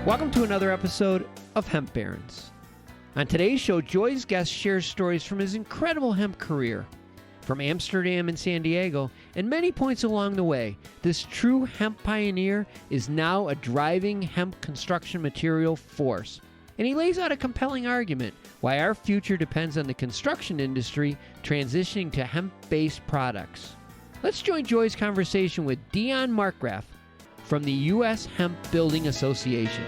Welcome to another episode of Hemp Barons. On today's show, Joy's guest shares stories from his incredible hemp career. From Amsterdam and San Diego, and many points along the way, this true hemp pioneer is now a driving hemp construction material force. And he lays out a compelling argument why our future depends on the construction industry transitioning to hemp-based products. Let's join Joy's conversation with Dion Markgraaff from the US Hemp Building Association.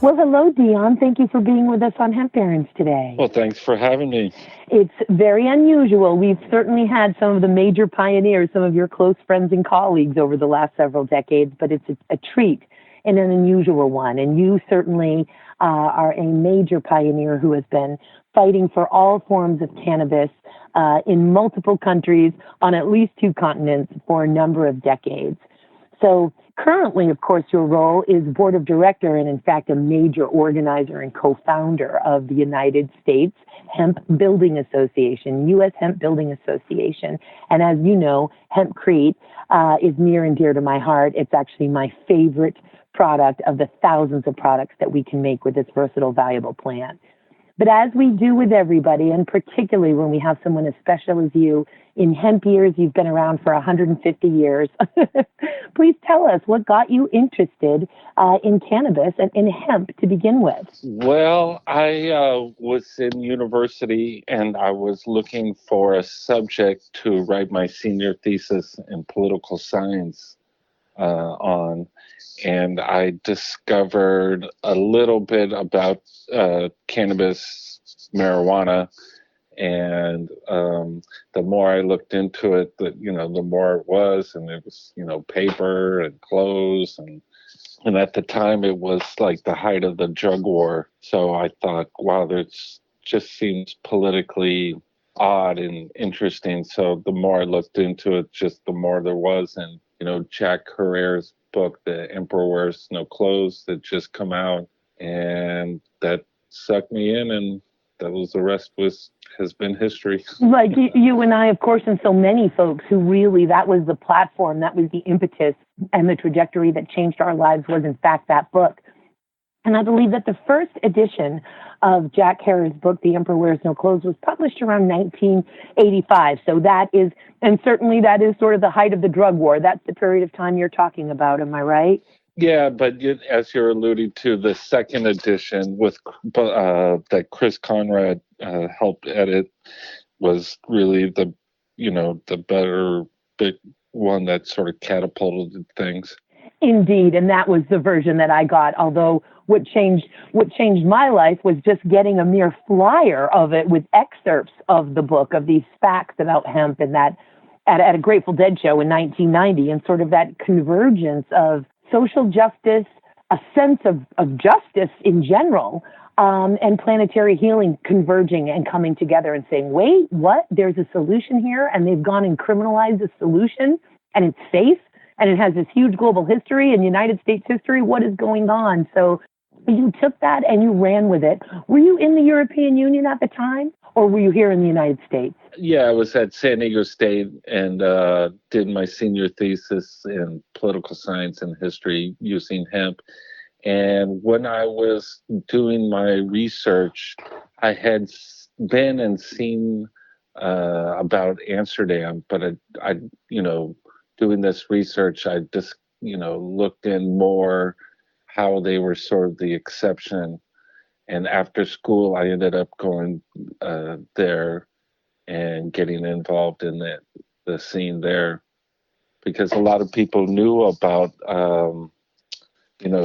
Well, hello, Dion. Thank you for being with us on Hemp Barons today. Well, thanks for having me. It's very unusual. We've certainly had some of the major pioneers, some of your close friends and colleagues over the last several decades, but it's a treat and an unusual one. And you certainly are a major pioneer who has been fighting for all forms of cannabis in multiple countries on at least 2 continents for a number of decades. So currently, of course, your role is board of director and, in fact, a major organizer and co-founder of the United States Hemp Building Association, US Hemp Building Association. And as you know, Hempcrete is near and dear to my heart. It's actually my favorite product of the thousands of products that we can make with this versatile, valuable plant. But as we do with everybody, and particularly when we have someone as special as you, in hemp years, you've been around for 150 years. Please tell us what got you interested in cannabis and in hemp to begin with. Well, I was in university and I was looking for a subject to write my senior thesis in political science on. And I discovered a little bit about cannabis, marijuana, and the more I looked into it, the more it was, and it was, paper and clothes, and at the time it was like the height of the drug war. So I thought, wow, this just seems politically odd and interesting. So the more I looked into it, just the more there was. And Jack Herrera's book, The Emperor Wears No Clothes, that just come out, and that sucked me in, and the rest has been history. Like you and I, of course, and so many folks who really, that was the platform, that was the impetus, and the trajectory that changed our lives was, in fact, that book. And I believe that the first edition of Jack Herrera's book, The Emperor Wears No Clothes, was published around 1985. So that is, and certainly that is sort of the height of the drug war. That's the period of time you're talking about. Am I right? Yeah, but as you're alluding to, the second edition with that Chris Conrad helped edit was really the better big one that sort of catapulted things. Indeed, and that was the version that I got. Although what changed my life was just getting a mere flyer of it with excerpts of the book, of these facts about hemp, and that at a Grateful Dead show in 1990, and sort of that convergence of social justice, a sense of justice in general, and planetary healing converging and coming together and saying, wait, what? There's a solution here, and they've gone and criminalized the solution, and it's safe, and it has this huge global history and United States history. What is going on? So you took that and you ran with it. Were you in the European Union at the time, or were you here in the United States? Yeah, I was at San Diego State and did my senior thesis in political science and history using hemp. And when I was doing my research, I had been and seen about Amsterdam, but I doing this research, I just, looked in more how they were sort of the exception. And after school, I ended up going there and getting involved in the scene there, because a lot of people knew about,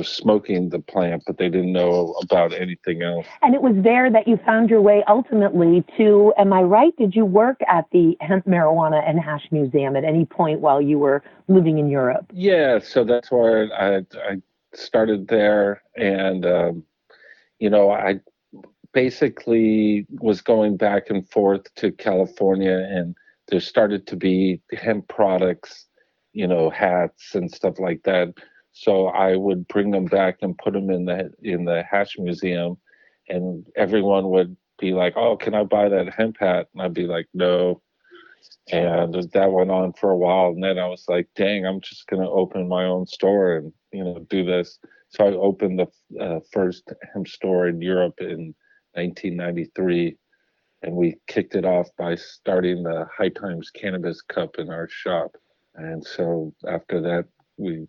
smoking the plant, but they didn't know about anything else. And it was there that you found your way ultimately to, am I right? Did you work at the Hemp, Marijuana, and Hash Museum at any point while you were living in Europe? Yeah, so that's where I started there. And, I basically was going back and forth to California, and there started to be hemp products, hats and stuff like that. So I would bring them back and put them in the Hash Museum, and everyone would be like, "Oh, can I buy that hemp hat?" And I'd be like, "No." And that went on for a while. And then I was like, dang, I'm just going to open my own store and, do this. So I opened the first hemp store in Europe in 1993. And we kicked it off by starting the High Times Cannabis Cup in our shop. And so after that, we,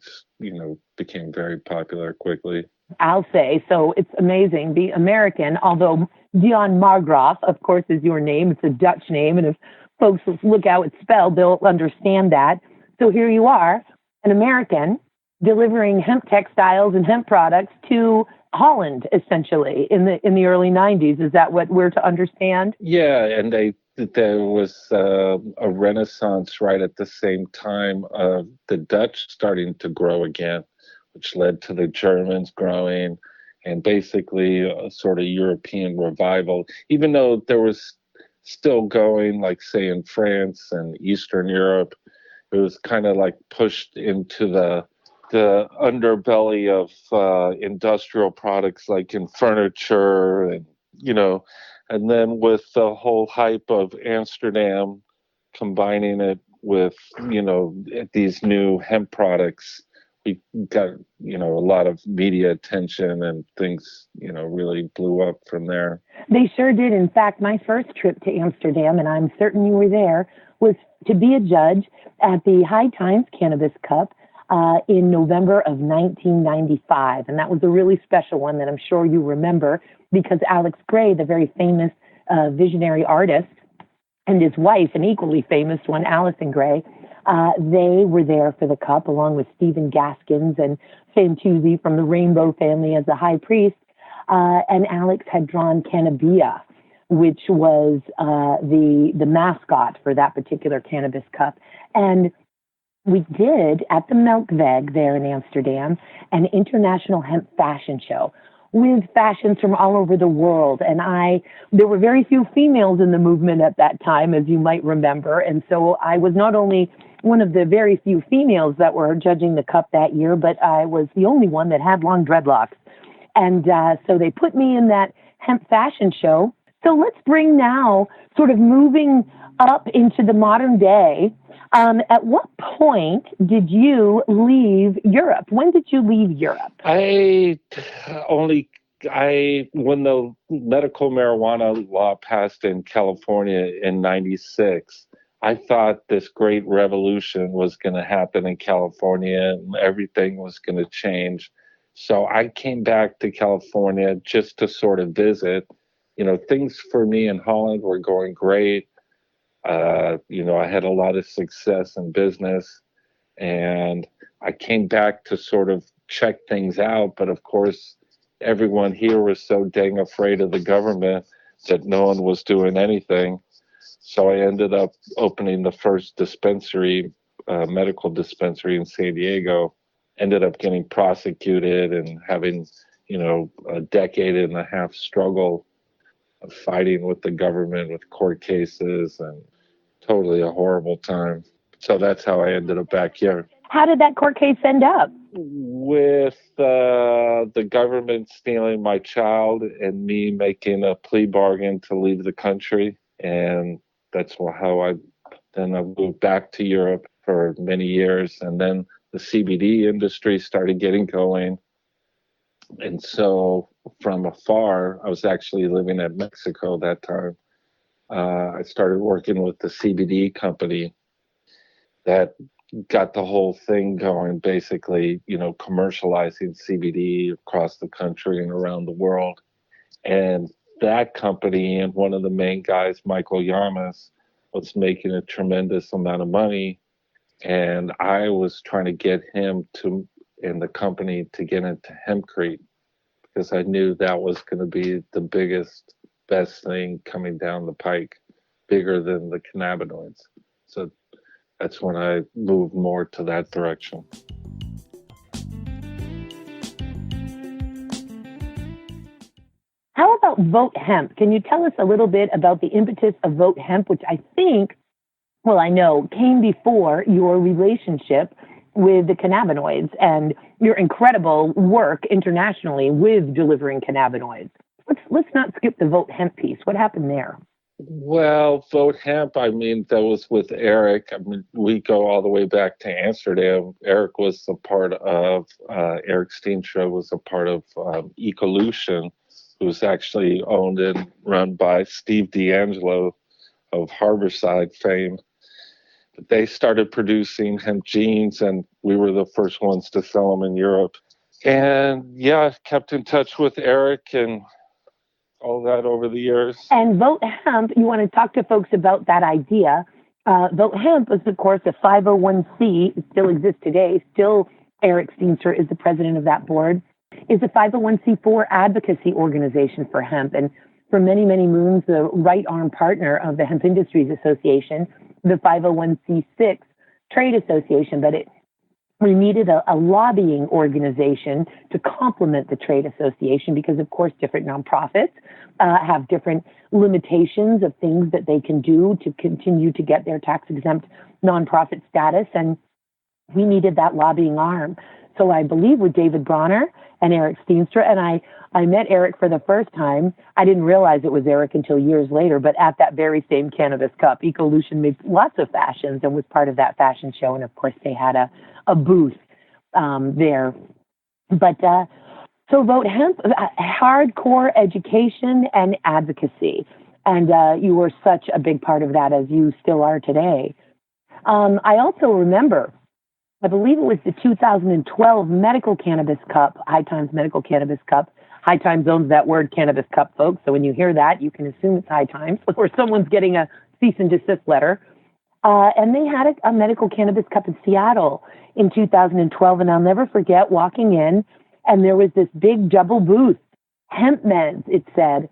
became very popular quickly. I'll say. So it's amazing. The American, although Dion Markgraaff, of course, is your name. It's a Dutch name. And if folks look how it's spelled, they'll understand that. So here you are, an American delivering hemp textiles and hemp products to Holland, essentially, in the early 90s. Is that what we're to understand? Yeah, and there was a renaissance right at the same time of the Dutch starting to grow again, which led to the Germans growing, and basically a sort of European revival, even though there was still going, like, say, in France and Eastern Europe. It was kind of like pushed into the underbelly of industrial products, like in furniture, and and then with the whole hype of Amsterdam, combining it with these new hemp products, we got a lot of media attention, and things really blew up from there. They sure did. In fact, my first trip to Amsterdam, and I'm certain you were there, was to be a judge at the High Times Cannabis Cup in November of 1995. And that was a really special one that I'm sure you remember, because Alex Gray, the very famous visionary artist, and his wife, an equally famous one, Allison Gray, they were there for the cup, along with Stephen Gaskins and Sam Tuzzi from the Rainbow family as the high priest. And Alex had drawn Cannabia, which was the mascot for that particular cannabis cup. And we did, at the Melkweg there in Amsterdam, an international hemp fashion show with fashions from all over the world. And there were very few females in the movement at that time, as you might remember. And so I was not only one of the very few females that were judging the cup that year, but I was the only one that had long dreadlocks. And so they put me in that hemp fashion show. So let's bring now, sort of moving up into the modern day. At what point did you leave Europe? When did you leave Europe? When the medical marijuana law passed in California in 96, I thought this great revolution was going to happen in California and everything was going to change. So I came back to California just to sort of visit. Things for me in Holland were going great. I had a lot of success in business, and I came back to sort of check things out. But of course, everyone here was so dang afraid of the government that no one was doing anything. So I ended up opening the first dispensary, medical dispensary in San Diego. Ended up getting prosecuted and having, a decade and a half struggle of fighting with the government with court cases, and totally a horrible time. So that's how I ended up back here. How did that court case end up? With the government stealing my child and me making a plea bargain to leave the country. And that's how I moved back to Europe for many years. And then the CBD industry started getting going. And so from afar, I was actually living in Mexico that time. I started working with the CBD company that got the whole thing going, basically, commercializing CBD across the country and around the world. And that company, and one of the main guys, Michael Yarmus, was making a tremendous amount of money. And I was trying to get him and the company to get into Hempcrete, because I knew that was going to be the biggest, best thing coming down the pike, bigger than the cannabinoids. So that's when I moved more to that direction. How about Vote Hemp? Can you tell us a little bit about the impetus of Vote Hemp, which I know came before your relationship with the cannabinoids and your incredible work internationally with delivering cannabinoids? Let's not skip the Vote Hemp piece. What happened there? Well, Vote Hemp, I mean, that was with Eric. I mean, we go all the way back to Amsterdam. Eric was a part of, Eric Steenstra was a part of Ecolution, who's actually owned and run by Steve D'Angelo of Harborside fame. But they started producing hemp jeans, and we were the first ones to sell them in Europe. And yeah, kept in touch with Eric and all that over the years. And Vote Hemp, you want to talk to folks about that idea. Vote Hemp is, of course, a 501c. It still exists today. Still, Eric Steenstra is the president of that board. Is a 501c4 advocacy organization for hemp. And for many, many moons, the right arm partner of the Hemp Industries Association, the 501c6 trade association. But we needed a lobbying organization to complement the trade association because, of course, different nonprofits have different limitations of things that they can do to continue to get their tax-exempt nonprofit status, and we needed that lobbying arm. So I believe with David Bronner and Eric Steenstra, and I met Eric for the first time. I didn't realize it was Eric until years later, but at that very same Cannabis Cup, Ecolution made lots of fashions and was part of that fashion show, and of course they had a booth there. But so Vote Hemp, hardcore education and advocacy, and you were such a big part of that as you still are today. I also remember, I believe it was the 2012 Medical Cannabis Cup, High Times Medical Cannabis Cup. High Times owns that word Cannabis Cup, folks, so when you hear that, you can assume it's High Times, or someone's getting a cease and desist letter. And they had a medical cannabis cup in Seattle in 2012, and I'll never forget walking in, and there was this big double booth, Hemp Men's, it said,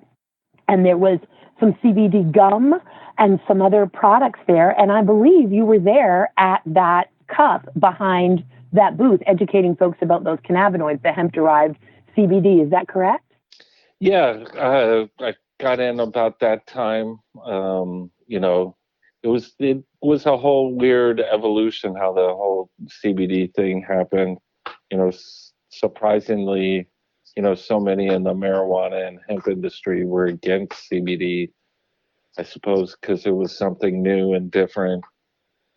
and there was some CBD gum and some other products there, and I believe you were there at that cup behind that booth, educating folks about those cannabinoids, the hemp-derived CBD. Is that correct? Yeah, I got in about that time. It was a whole weird evolution how the whole CBD thing happened. Surprisingly, so many in the marijuana and hemp industry were against CBD, I suppose, because it was something new and different.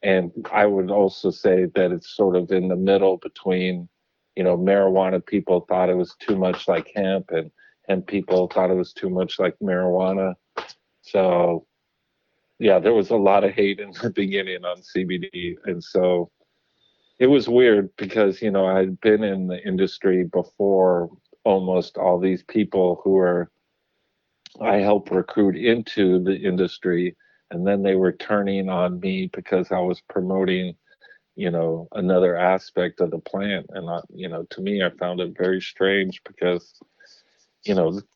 And I would also say that it's sort of in the middle between, marijuana people thought it was too much like hemp, and hemp people thought it was too much like marijuana. So, yeah, there was a lot of hate in the beginning on CBD. And so it was weird because, I'd been in the industry before almost all these people I helped recruit into the industry. And then they were turning on me because I was promoting, another aspect of the plant. And, to me, I found it very strange because,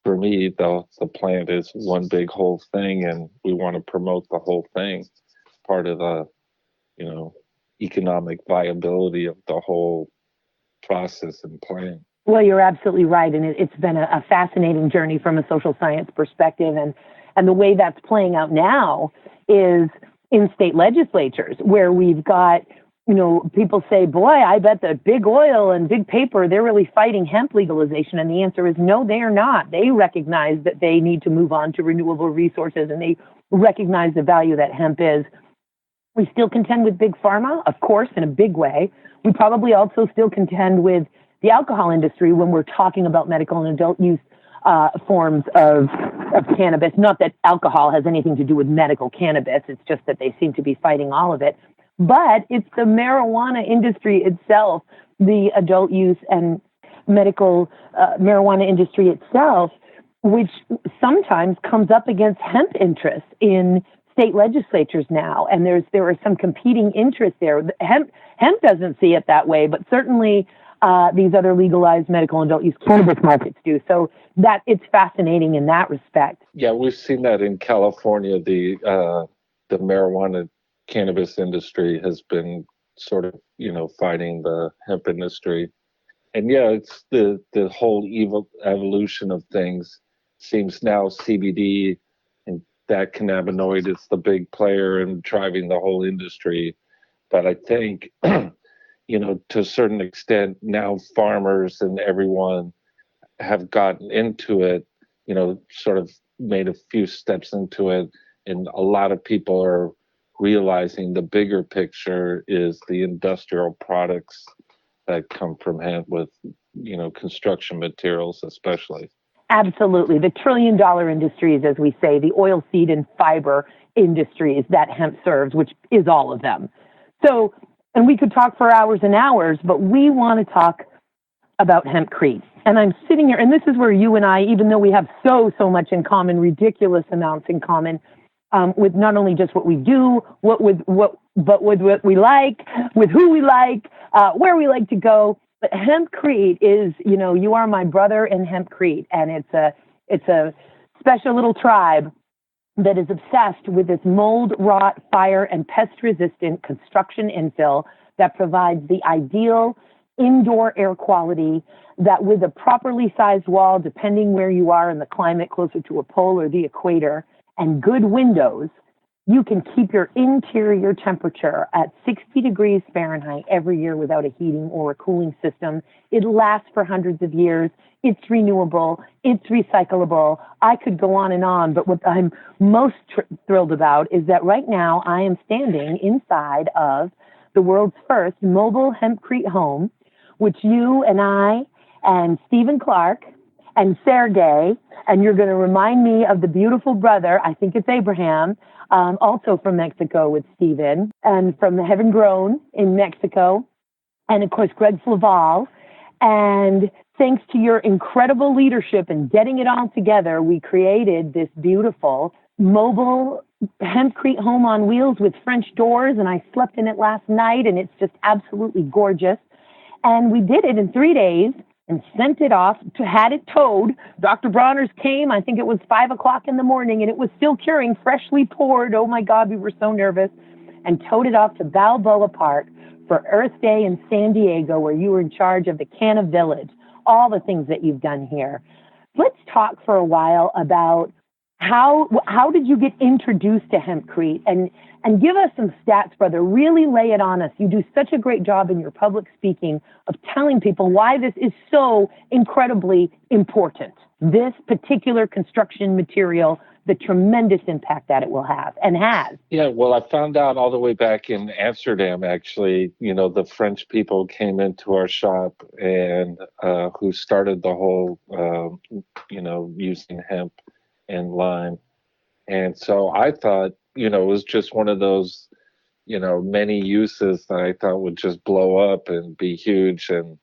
for me, the plant is one big whole thing, and we want to promote the whole thing. Part of the, economic viability of the whole process and plant. Well, you're absolutely right. And it's been a fascinating journey from a social science perspective. And the way that's playing out now is in state legislatures where we've got, people say, boy, I bet that big oil and big paper, they're really fighting hemp legalization. And the answer is no, they are not. They recognize that they need to move on to renewable resources, and they recognize the value that hemp is. We still contend with big pharma, of course, in a big way. We probably also still contend with the alcohol industry when we're talking about medical and adult use forms of cannabis. Not that alcohol has anything to do with medical cannabis. It's just that they seem to be fighting all of it. But it's the marijuana industry itself, the adult use and medical marijuana industry itself, which sometimes comes up against hemp interests in state legislatures now. And there are some competing interests there. Hemp doesn't see it that way, but certainly these other legalized medical and adult use cannabis markets do. So that it's fascinating in that respect. Yeah, we've seen that in California. The marijuana cannabis industry has been sort of, fighting the hemp industry. And yeah, it's the whole evolution of things. Seems now CBD and that cannabinoid is the big player in driving the whole industry. But I think, to a certain extent, now farmers and everyone have gotten into it, sort of made a few steps into it. And a lot of people are realizing the bigger picture is the industrial products that come from hemp with, construction materials especially. Absolutely. The trillion-dollar industries, as we say, the oil seed and fiber industries that hemp serves, which is all of them. So, and we could talk for hours and hours, but we want to talk about Hempcrete. And I'm sitting here, and this is where you and I, even though we have so much in common, ridiculous amounts in common, with not only just what we do, but with what we like, with who we like, where we like to go. But Hempcrete is, you are my brother in Hempcrete, and it's a special little tribe that is obsessed with this mold, rot, fire, and pest-resistant construction infill that provides the ideal indoor air quality that, with a properly sized wall, depending where you are in the climate, closer to a pole or the equator, and good windows, you can keep your interior temperature at 60 degrees Fahrenheit every year without a heating or a cooling system. It lasts for hundreds of years. It's renewable. It's recyclable. I could go on, but what I'm most thrilled about is that right now I am standing inside of the world's first mobile Hempcrete home, which you and I and Stephen Clark and Sergey, and you're going to remind me of the beautiful brother, I think it's Abraham, also from Mexico with Stephen, and from the Heaven Grown in Mexico, and of course Greg Flaval. And thanks to your incredible leadership in getting it all together, we created this beautiful mobile Hempcrete home on wheels with French doors, and I slept in it last night, and it's just absolutely gorgeous. And we did it in 3 days and sent it off had it towed. Dr. Bronner's came, I think it was 5 o'clock in the morning, and it was still curing, freshly poured. Oh my God, we were so nervous. And towed it off to Balboa Park for Earth Day in San Diego, where you were in charge of the Canna Village, all the things that you've done here. Let's talk for a while about how did you get introduced to Hempcrete, and give us some stats, brother. Really lay it on us. You do such a great job in your public speaking of telling people why this is so incredibly important. This particular construction material, the tremendous impact that it will have and has. Yeah, well, I found out all the way back in Amsterdam, actually, the French people came into our shop and who started the whole, using hemp and lime. And so I thought, it was just one of those, many uses that I thought would just blow up and be huge. And,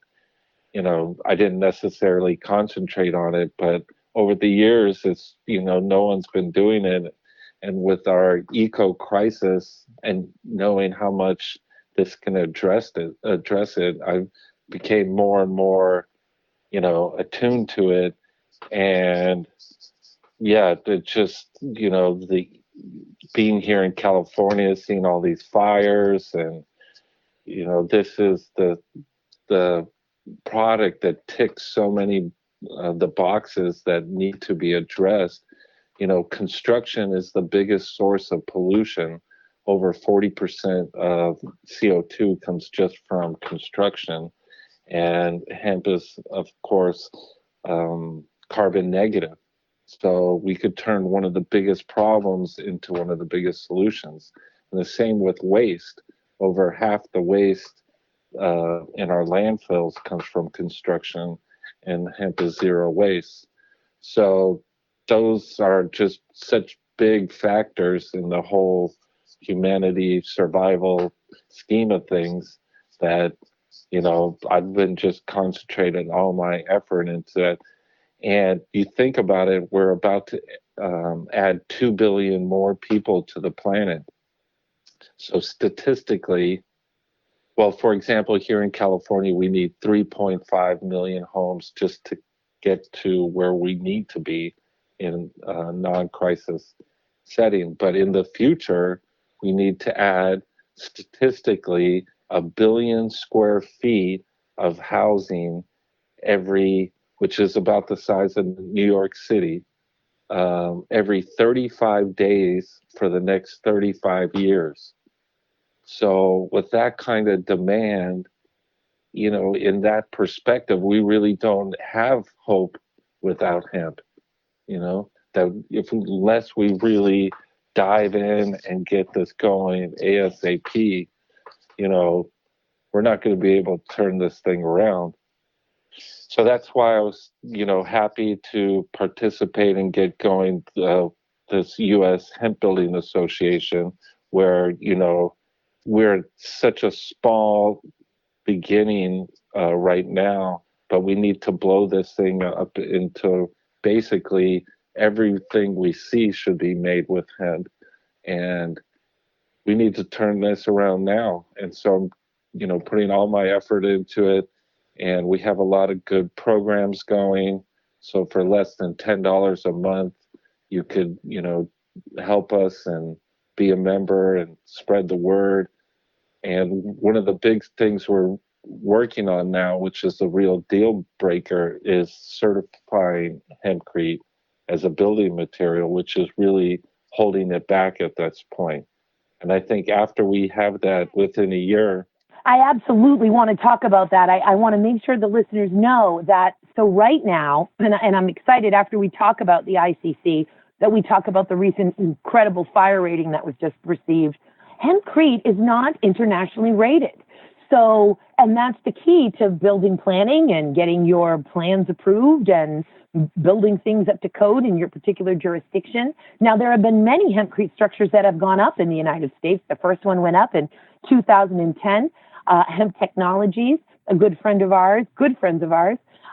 I didn't necessarily concentrate on it, but over the years, it's, no one's been doing it. And with our eco crisis and knowing how much this can address it, I became more and more, attuned to it. And yeah, it just, the being here in California, seeing all these fires, and, this is the product that ticks so many the boxes that need to be addressed. Construction is the biggest source of pollution. Over 40% of CO2 comes just from construction, and hemp is, of course, carbon negative. So we could turn one of the biggest problems into one of the biggest solutions. And the same with waste. Over half the waste in our landfills comes from construction, and hemp is zero waste. So those are just such big factors in the whole humanity survival scheme of things that, I've been just concentrating all my effort into it. And you think about it, we're about to add 2 billion more people to the planet. So statistically, well, for example, here in California, we need 3.5 million homes just to get to where we need to be in a non-crisis setting. But in the future, we need to add statistically 1 billion square feet of housing which is about the size of New York City, every 35 days for the next 35 years. So with that kind of demand, in that perspective, we really don't have hope without hemp, that unless we really dive in and get this going ASAP, we're not going to be able to turn this thing around. So that's why I was, happy to participate and get going this US Hemp Building Association, where, we're such a small beginning right now, but we need to blow this thing up into basically everything we see should be made with hemp. And we need to turn this around now. And so I'm, putting all my effort into it. And we have a lot of good programs going. So for less than $10 a month, you could, help us and be a member and spread the word. And one of the big things we're working on now, which is the real deal breaker, is certifying Hempcrete as a building material, which is really holding it back at this point. And I think after we have that within a year, I absolutely want to talk about that. I want to make sure the listeners know that. So right now, and I'm excited after we talk about the ICC, that we talk about the recent incredible fire rating that was just received. Hempcrete is not internationally rated. So, and that's the key to building planning and getting your plans approved and building things up to code in your particular jurisdiction. Now, there have been many Hempcrete structures that have gone up in the United States. The first one went up in 2010. Hemp Technologies, a good friends of ours,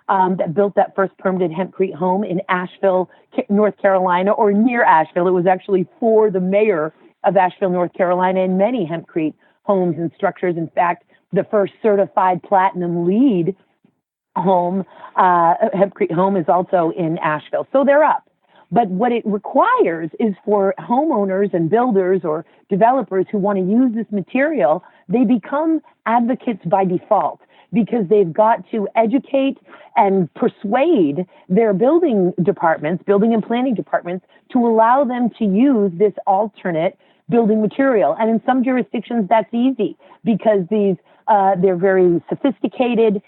that built that first permitted Hempcrete home in Asheville, North Carolina, or near Asheville. It was actually for the mayor of Asheville, North Carolina, and many Hempcrete homes and structures. In fact, the first certified platinum LEED home, Hempcrete home, is also in Asheville. So they're up. But what it requires is for homeowners and builders or developers who want to use this material, they become advocates by default because they've got to educate and persuade their building departments, building and planning departments, to allow them to use this alternate building material. And in some jurisdictions, that's easy because they're very sophisticated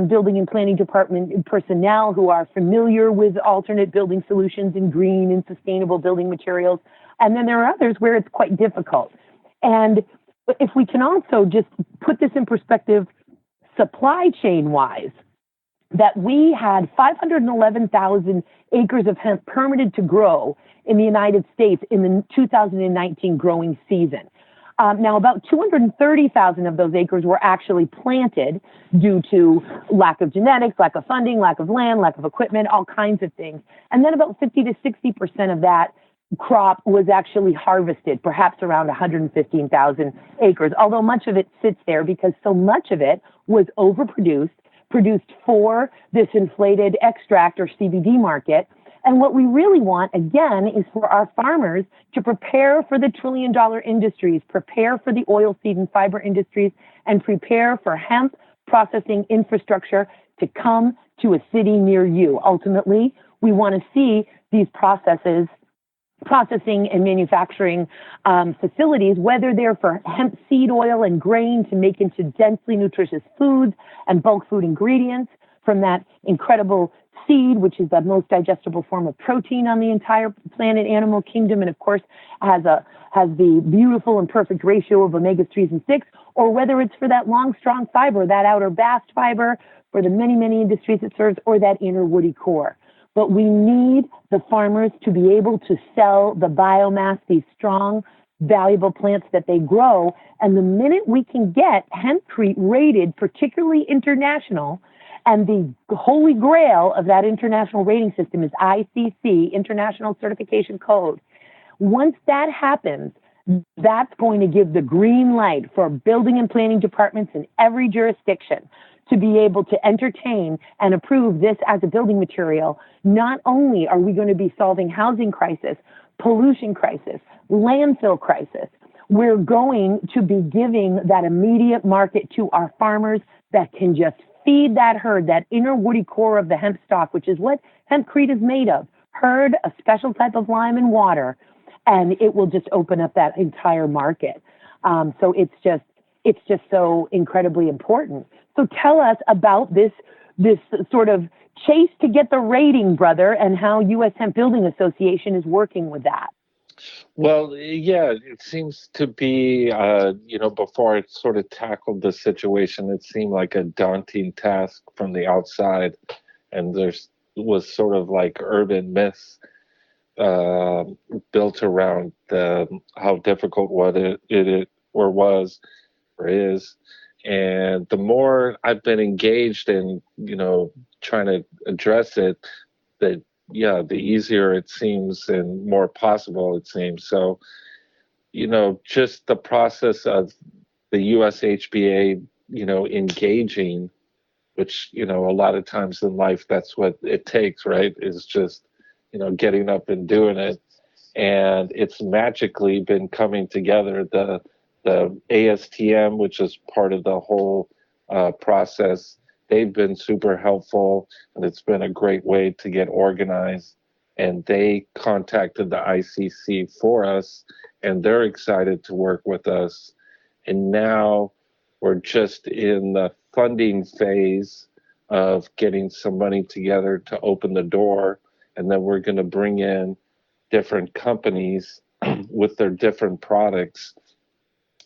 building and planning department personnel who are familiar with alternate building solutions in green and sustainable building materials. And then there are others where it's quite difficult. And if we can also just put this in perspective, supply chain wise, that we had 511,000 acres of hemp permitted to grow in the United States in the 2019 growing season. Now, about 230,000 of those acres were actually planted due to lack of genetics, lack of funding, lack of land, lack of equipment, all kinds of things. And then about 50 to 60% of that crop was actually harvested, perhaps around 115,000 acres, although much of it sits there because so much of it was overproduced, produced for this inflated extract or CBD market. And what we really want, again, is for our farmers to prepare for the trillion-dollar industries, prepare for the oil seed and fiber industries, and prepare for hemp processing infrastructure to come to a city near you. Ultimately, we want to see these processing and manufacturing facilities, whether they're for hemp seed oil and grain to make into densely nutritious foods and bulk food ingredients from that incredible seed, which is the most digestible form of protein on the entire planet animal kingdom, and of course has the beautiful and perfect ratio of omega-3s and 6, or whether it's for that long, strong fiber, that outer bast fiber for the many, many industries it serves, or that inner woody core. But we need the farmers to be able to sell the biomass, these strong, valuable plants that they grow, and the minute we can get Hempcrete rated, particularly international, and the holy grail of that international rating system is ICC, International Certification Code. Once that happens, that's going to give the green light for building and planning departments in every jurisdiction to be able to entertain and approve this as a building material. Not only are we going to be solving housing crisis, pollution crisis, landfill crisis, we're going to be giving that immediate market to our farmers that can just feed that herd, that inner woody core of the hemp stalk, which is what Hempcrete is made of. Herd a special type of lime and water, and it will just open up that entire market. So it's just so incredibly important. So tell us about this sort of chase to get the rating, brother, and how US Hemp Building Association is working with that. Well, yeah, it seems to be, before I sort of tackled the situation, it seemed like a daunting task from the outside. And there's was sort of like urban myths uh, built around how difficult it or was or is. And the more I've been engaged in, trying to address it, the the easier it seems and more possible it seems. So, just the process of the US HBA, engaging, which, a lot of times in life, that's what it takes, right? Is just, getting up and doing it. And it's magically been coming together. The ASTM, which is part of the whole process, they've been super helpful, and it's been a great way to get organized. And they contacted the ICC for us, and they're excited to work with us. And now we're just in the funding phase of getting some money together to open the door. And then we're going to bring in different companies with their different products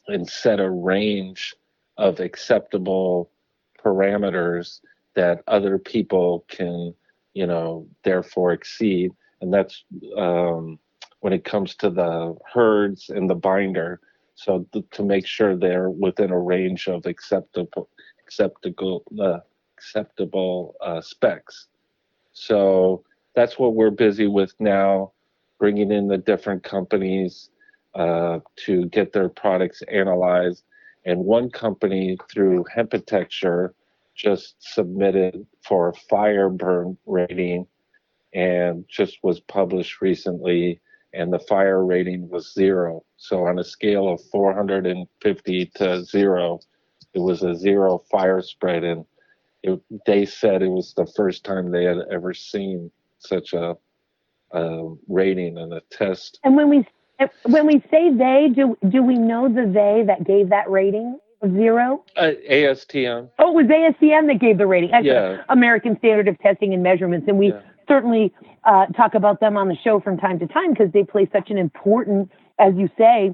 and set a range of acceptable parameters that other people can, therefore exceed. And that's when it comes to the herds and the binder. So to make sure they're within a range of acceptable specs. So that's what we're busy with now, bringing in the different companies to get their products analyzed. And one company through Hempcrete just submitted for a fire burn rating and just was published recently, and the fire rating was 0. So on a scale of 450 to 0, it was a 0 fire spread. And they said it was the first time they had ever seen such a rating and a test. And when we say they, do we know the they that gave that rating of 0? ASTM. Oh, it was ASTM that gave the rating. Yeah. American Standard of Testing and Measurements. And we certainly talk about them on the show from time to time because they play such an important, as you say,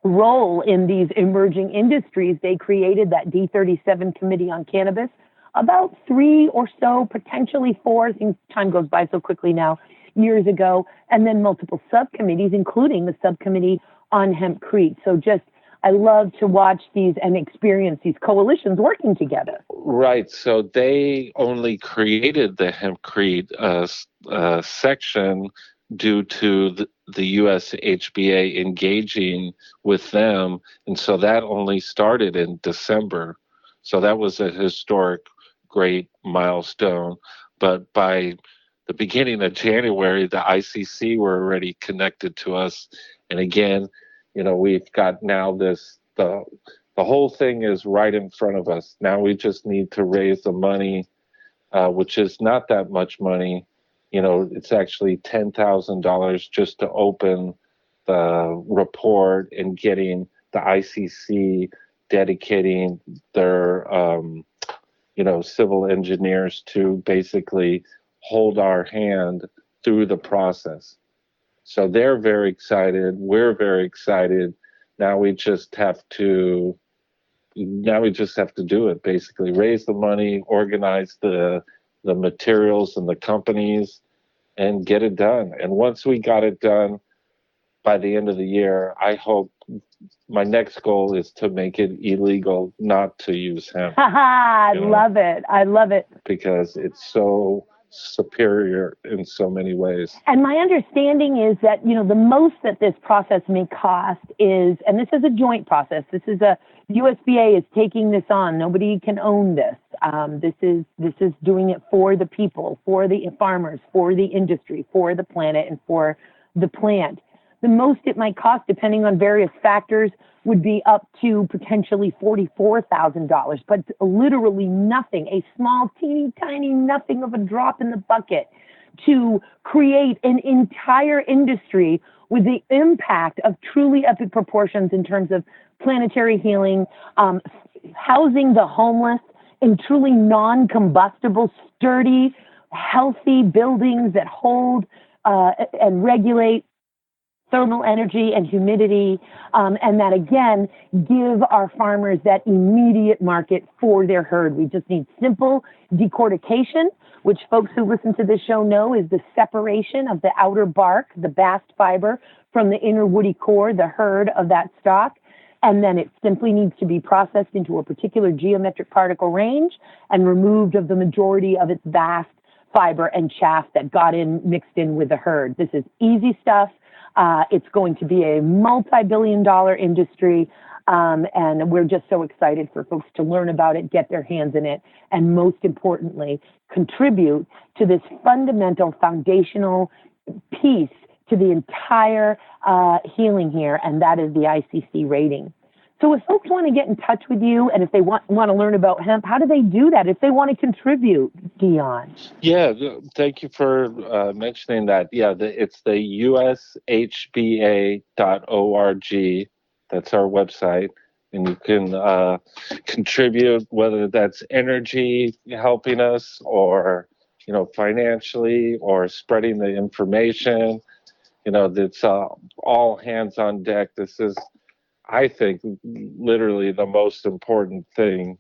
role in these emerging industries. They created that D37 Committee on Cannabis about 3 or so, potentially 4, I think time goes by so quickly now, years ago, and then multiple subcommittees, including the subcommittee on Hempcrete. So I love to watch these and experience these coalitions working together. Right. So they only created the Hempcrete section due to the US HBA engaging with them. And so that only started in December. So that was a historic, great milestone. But by the beginning of January, the ICC were already connected to us. And again, we've got now the whole thing is right in front of us. Now we just need to raise the money, which is not that much money. It's actually $10,000 just to open the report and getting the ICC dedicating their, civil engineers to basically hold our hand through the process. So they're very excited. We're very excited. Now we just have to do it, basically raise the money, organize the materials and the companies, and get it done. And once we got it done by the end of the year, I hope my next goal is to make it illegal not to use hemp. I love it. Because it's so superior in so many ways. And my understanding is that, the most that this process may cost is, and this is a joint process, USBA is taking this on. Nobody can own this. This is doing it for the people, for the farmers, for the industry, for the planet, and for the plant. The most it might cost, depending on various factors, would be up to potentially $44,000, but literally nothing, a small, teeny, tiny nothing of a drop in the bucket to create an entire industry with the impact of truly epic proportions in terms of planetary healing, housing the homeless in truly non-combustible, sturdy, healthy buildings that hold and regulate thermal energy and humidity, and that, again, give our farmers that immediate market for their herd. We just need simple decortication, which folks who listen to this show know is the separation of the outer bark, the bast fiber, from the inner woody core, the herd of that stock. And then it simply needs to be processed into a particular geometric particle range and removed of the majority of its bast fiber and chaff that got mixed in with the herd. This is easy stuff. It's going to be a multi-billion-dollar industry, and we're just so excited for folks to learn about it, get their hands in it, and most importantly, contribute to this fundamental, foundational piece to the entire healing here, and that is the ICC rating. So if folks want to get in touch with you and if they want to learn about hemp, how do they do that if they want to contribute, Dion? Yeah, thank you for mentioning that. Yeah, it's the ushba.org. That's our website. And you can contribute, whether that's energy helping us or, financially or spreading the information. It's all hands on deck. This is, I think, literally the most important thing,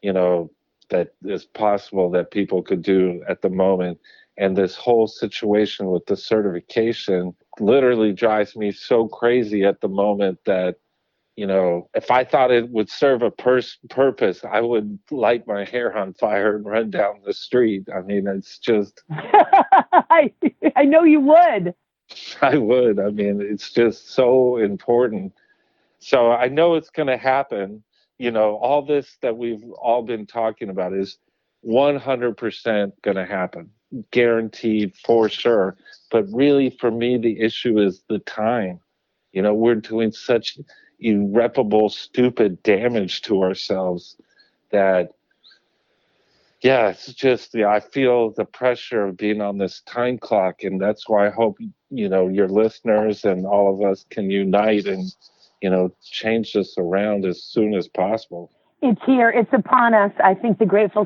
that is possible that people could do at the moment. And this whole situation with the certification literally drives me so crazy at the moment that, if I thought it would serve a purpose, I would light my hair on fire and run down the street. I mean, it's just... I know you would. I would. I mean, it's just so important. So I know it's going to happen. All this that we've all been talking about is 100% going to happen. Guaranteed for sure. But really, for me, the issue is the time. We're doing such irreparable, stupid damage to ourselves that, it's just, I feel the pressure of being on this time clock. And that's why I hope, your listeners and all of us can unite and, change this around as soon as possible. It's here. It's upon us. I think the Grateful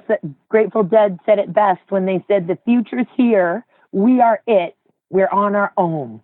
Dead said it best when they said, the future's here. We are it. We're on our own.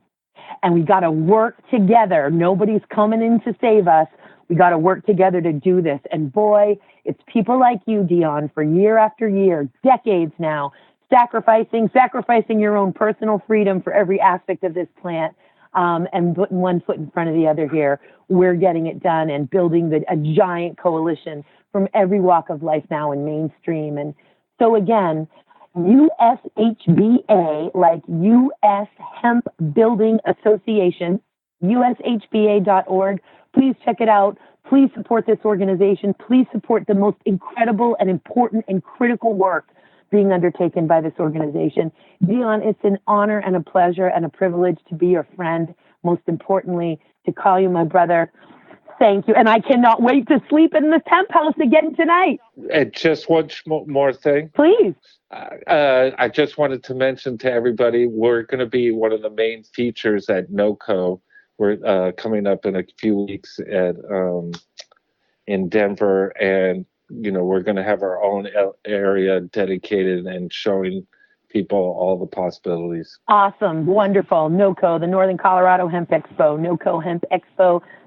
And we got to work together. Nobody's coming in to save us. We got to work together to do this. And boy, it's people like you, Dion, for year after year, decades now, sacrificing your own personal freedom for every aspect of this plant, and putting one foot in front of the other here. We're getting it done and building a giant coalition from every walk of life now in mainstream. And so again, USHBA, like US Hemp Building Association, ushba.org. Please check it out. Please support this organization. Please support the most incredible and important and critical work being undertaken by this organization. Dion, it's an honor and a pleasure and a privilege to be your friend. Most importantly, to call you my brother. Thank you. And I cannot wait to sleep in this hemp house again tonight. And just one more thing. Please. I just wanted to mention to everybody, we're going to be one of the main features at NOCO. We're coming up in a few weeks in Denver, and we're going to have our own area dedicated and showing people all the possibilities. Awesome. Wonderful. NOCO, the Northern Colorado Hemp Expo,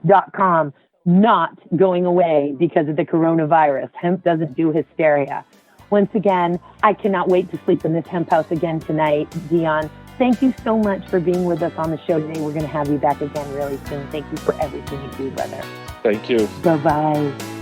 NOCOHempExpo.com. Not going away because of the coronavirus. Hemp doesn't do hysteria. Once again, I cannot wait to sleep in this hemp house again tonight. Dion, thank you so much for being with us on the show today. We're going to have you back again really soon. Thank you for everything you do, brother. Thank you. Bye-bye.